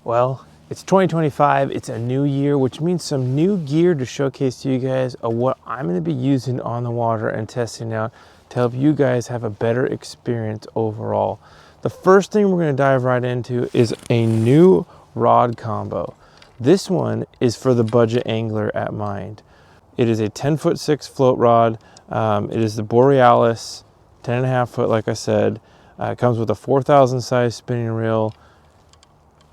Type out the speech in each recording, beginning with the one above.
Well, it's 2025, it's a new year, which means some new gear to showcase to you guys of what I'm going to be using on the water and testing out to help you guys have a better experience overall. The first thing we're going to dive right into is a new rod combo. This one is for the budget angler at mind. It is a 10'6" float rod. It is the Borealis, 10.5 foot, like I said. It comes with a 4,000 size spinning reel.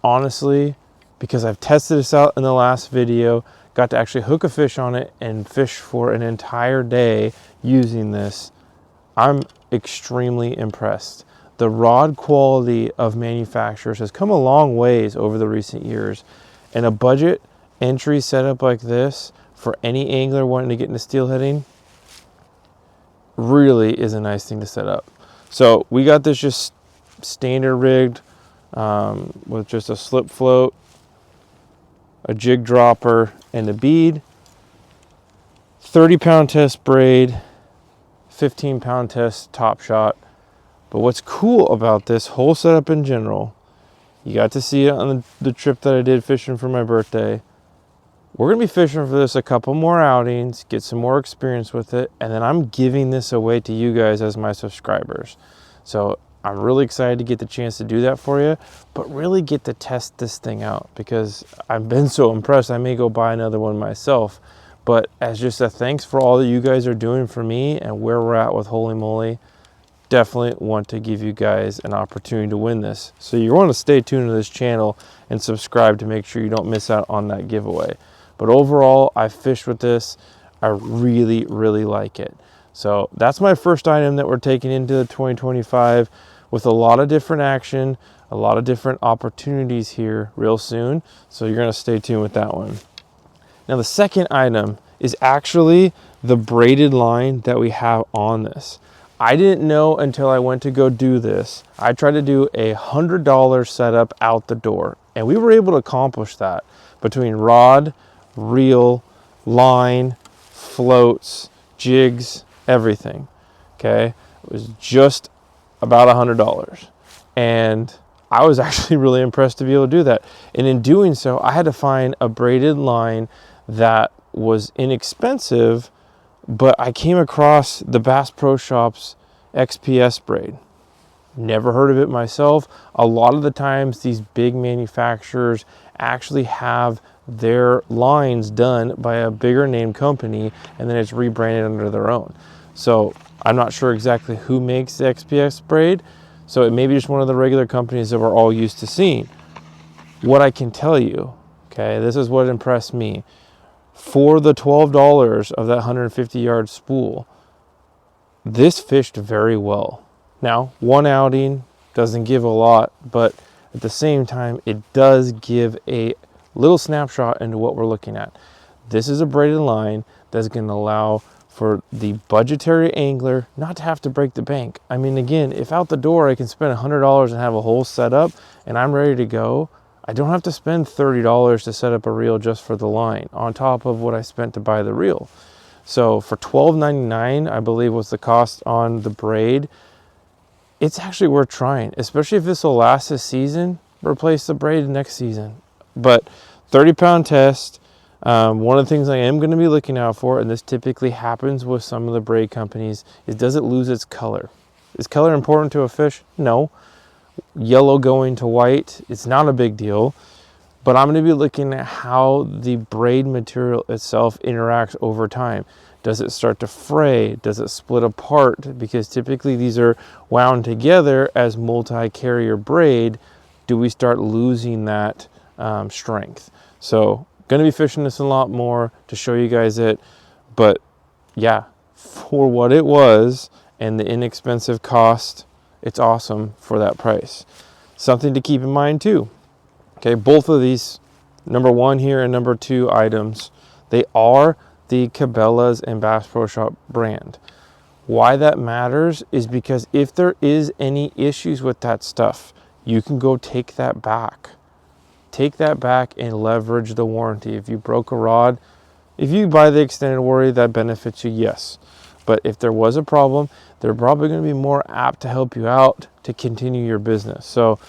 Honestly, because I've tested this out in the last video, got to actually hook a fish on it and fish for an entire day using this, I'm extremely impressed. The rod quality of manufacturers has come a long ways over the recent years, and a budget entry setup like this for any angler wanting to get into steelheading really is a nice thing to set up. So we got this just standard rigged with just a slip float, a jig dropper, and a bead. 30-pound test braid, 15-pound test top shot. But what's cool about this whole setup in general, you got to see it on the trip that I did fishing for my birthday. We're going to be fishing for this a couple more outings, get some more experience with it, and then I'm giving this away to you guys as my subscribers. So I'm really excited to get the chance to do that for you, but really get to test this thing out because I've been so impressed. I may go buy another one myself, but as just a thanks for all that you guys are doing for me and where we're at with Holy Moly, definitely want to give you guys an opportunity to win this. So you want to stay tuned to this channel and subscribe to make sure you don't miss out on that giveaway. But overall, I fished with this. I really, really like it. So that's my first item that we're taking into 2025 with a lot of different action, a lot of different opportunities here real soon. So you're going to stay tuned with that one. Now the second item is actually the braided line that we have on this. I didn't know until I went to go do this. I tried to do a $100 setup out the door, and we were able to accomplish that between rod, reel, line, floats, jigs, everything. Okay, it was just about $100, and I was actually really impressed to be able to do that. And in doing so, I had to find a braided line that was inexpensive, but I came across the Bass Pro Shop's XPS Braid. Never heard of it myself. A lot of the times these big manufacturers actually have their lines done by a bigger name company, and then it's rebranded under their own. So I'm not sure exactly who makes the XPS Braid, so it may be just one of the regular companies that we're all used to seeing. What I can tell you, okay, this is what impressed me. For the $12 of that 150-yard spool, this fished very well. Now, one outing doesn't give a lot, but at the same time, it does give a little snapshot into what we're looking at. This is a braided line that's going to allow for the budgetary angler not to have to break the bank. I mean, again, if out the door I can spend $100 and have a whole setup and I'm ready to go, I don't have to spend $30 to set up a reel just for the line on top of what I spent to buy the reel. So for $12.99, I believe was the cost on the braid, it's actually worth trying, especially if this will last this season. Replace the braid next season. But 30-pound test. One of the things I am going to be looking out for, and this typically happens with some of the braid companies, is does it lose its color? Is color important to a fish? No. Yellow going to white, it's not a big deal. But I'm going to be looking at how the braid material itself interacts over time. Does it start to fray? Does it split apart? Because typically these are wound together as multi-carrier braid. Do we start losing that strength? So going to be fishing this a lot more to show you guys it, but yeah, for what it was and the inexpensive cost, it's awesome for that price. Something to keep in mind too. Okay, both of these, number one here and number two items, they are the Cabela's and Bass Pro Shop brand. Why that matters is because if there is any issues with that stuff, you can go take that back. Take that back and leverage the warranty. If you broke a rod, if you buy the extended warranty, that benefits you, yes. But if there was a problem, they're probably going to be more apt to help you out to continue your business. So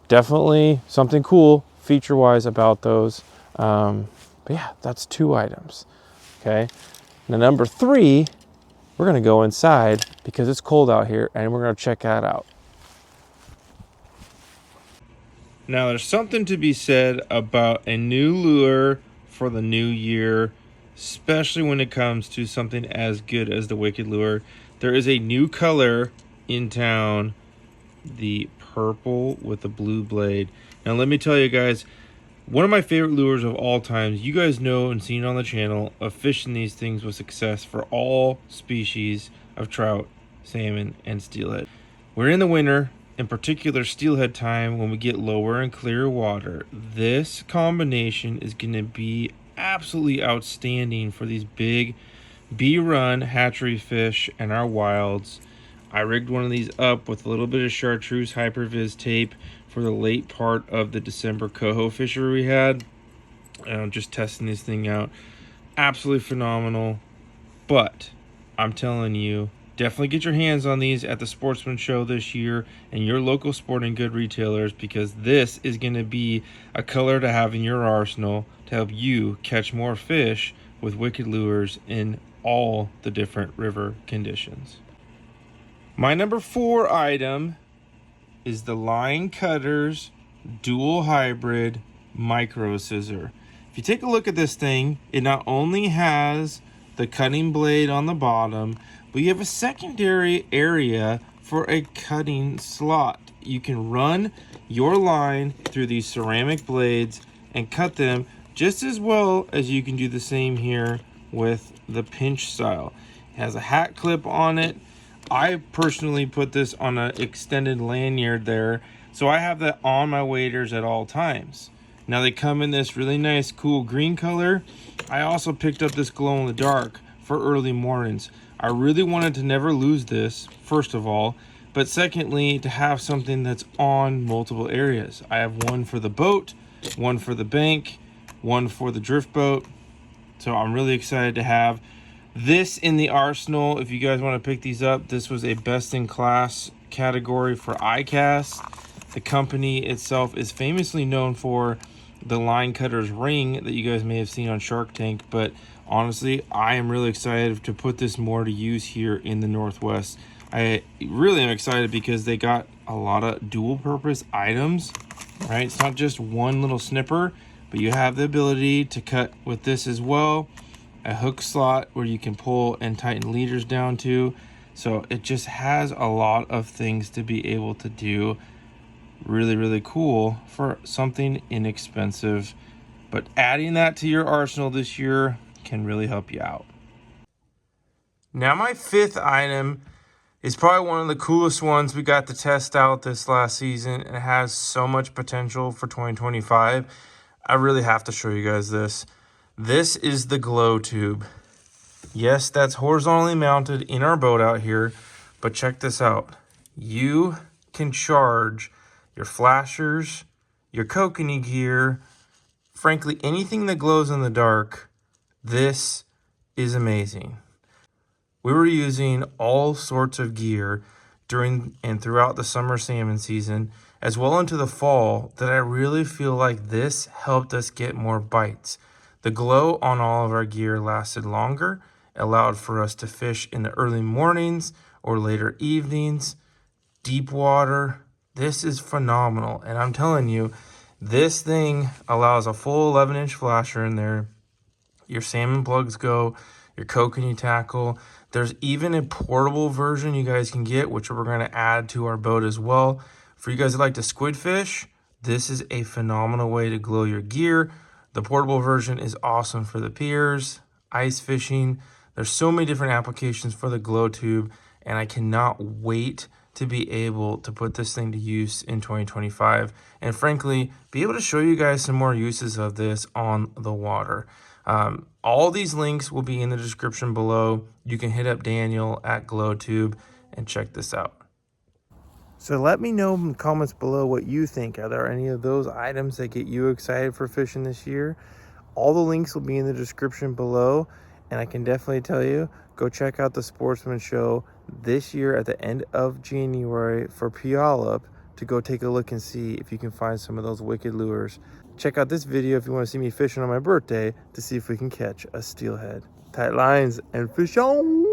definitely something cool. feature-wise about those. But yeah, that's 2 items. Okay. Now number 3, we're gonna go inside because it's cold out here, and we're gonna check that out. Now there's something to be said about a new lure for the new year, especially when it comes to something as good as the Wicked lure. There is a new color in town, the purple with the blue blade. Now let me tell you guys, one of my favorite lures of all times, you guys know and seen on the channel of fishing these things with success for all species of trout, salmon, and steelhead. We're in the winter, in particular steelhead time, when we get lower and clearer water. This combination is going to be absolutely outstanding for these big bee-run hatchery fish and our wilds. I rigged one of these up with a little bit of chartreuse hypervis tape for the late part of the December coho fishery we had. Just testing this thing out. Absolutely phenomenal. But I'm telling you, definitely get your hands on these at the Sportsman Show this year and your local sporting good retailers, because this is going to be a color to have in your arsenal to help you catch more fish with Wicked lures in all the different river conditions. My number 4 item is the Line Cutters Dual Hybrid Micro Scissor. If you take a look at this thing, it not only has the cutting blade on the bottom, but you have a secondary area for a cutting slot. You can run your line through these ceramic blades and cut them just as well as you can do the same here with the pinch style. It has a hat clip on it. I personally put this on an extended lanyard there, so I have that on my waders at all times. Now they come in this really nice cool green color. I also picked up this glow in the dark for early mornings. I really wanted to never lose this, first of all, but secondly, to have something that's on multiple areas. I have one for the boat, one for the bank, one for the drift boat. So I'm really excited to have this in the arsenal. If you guys want to pick these up, this was a best in class category for ICAST. The company itself is famously known for the Line Cutters ring that you guys may have seen on Shark Tank, but honestly, I am really excited to put this more to use here in the Northwest. I really am excited because they got a lot of dual purpose items, right? It's not just one little snipper, but you have the ability to cut with this as well. A hook slot where you can pull and tighten leaders down to. So it just has a lot of things to be able to do. Really, really cool for something inexpensive. But adding that to your arsenal this year can really help you out. Now my 5th item is probably one of the coolest ones we got to test out this last season. It has so much potential for 2025. I really have to show you guys this. This is the glow tube. Yes, that's horizontally mounted in our boat out here, but check this out. You can charge your flashers, your kokanee gear, frankly, anything that glows in the dark. This is amazing. We were using all sorts of gear during and throughout the summer salmon season, as well into the fall, that I really feel like this helped us get more bites. The glow on all of our gear lasted longer, allowed for us to fish in the early mornings or later evenings, deep water. This is phenomenal. And I'm telling you, this thing allows a full 11-inch flasher in there. Your salmon plugs go, your kokanee tackle. There's even a portable version you guys can get, which we're going to add to our boat as well. For you guys that like to squid fish, this is a phenomenal way to glow your gear. The portable version is awesome for the piers, ice fishing. There's so many different applications for the glow tube, and I cannot wait to be able to put this thing to use in 2025. And frankly, be able to show you guys some more uses of this on the water. All these links will be in the description below. You can hit up Daniel at GlowTube and check this out. So let me know in the comments below what you think. Are there any of those items that get you excited for fishing this year? All the links will be in the description below. And I can definitely tell you, go check out the Sportsman Show this year at the end of January for Puyallup to go take a look and see if you can find some of those wicked lures. Check out this video if you want to see me fishing on my birthday to see if we can catch a steelhead. Tight lines and fish on!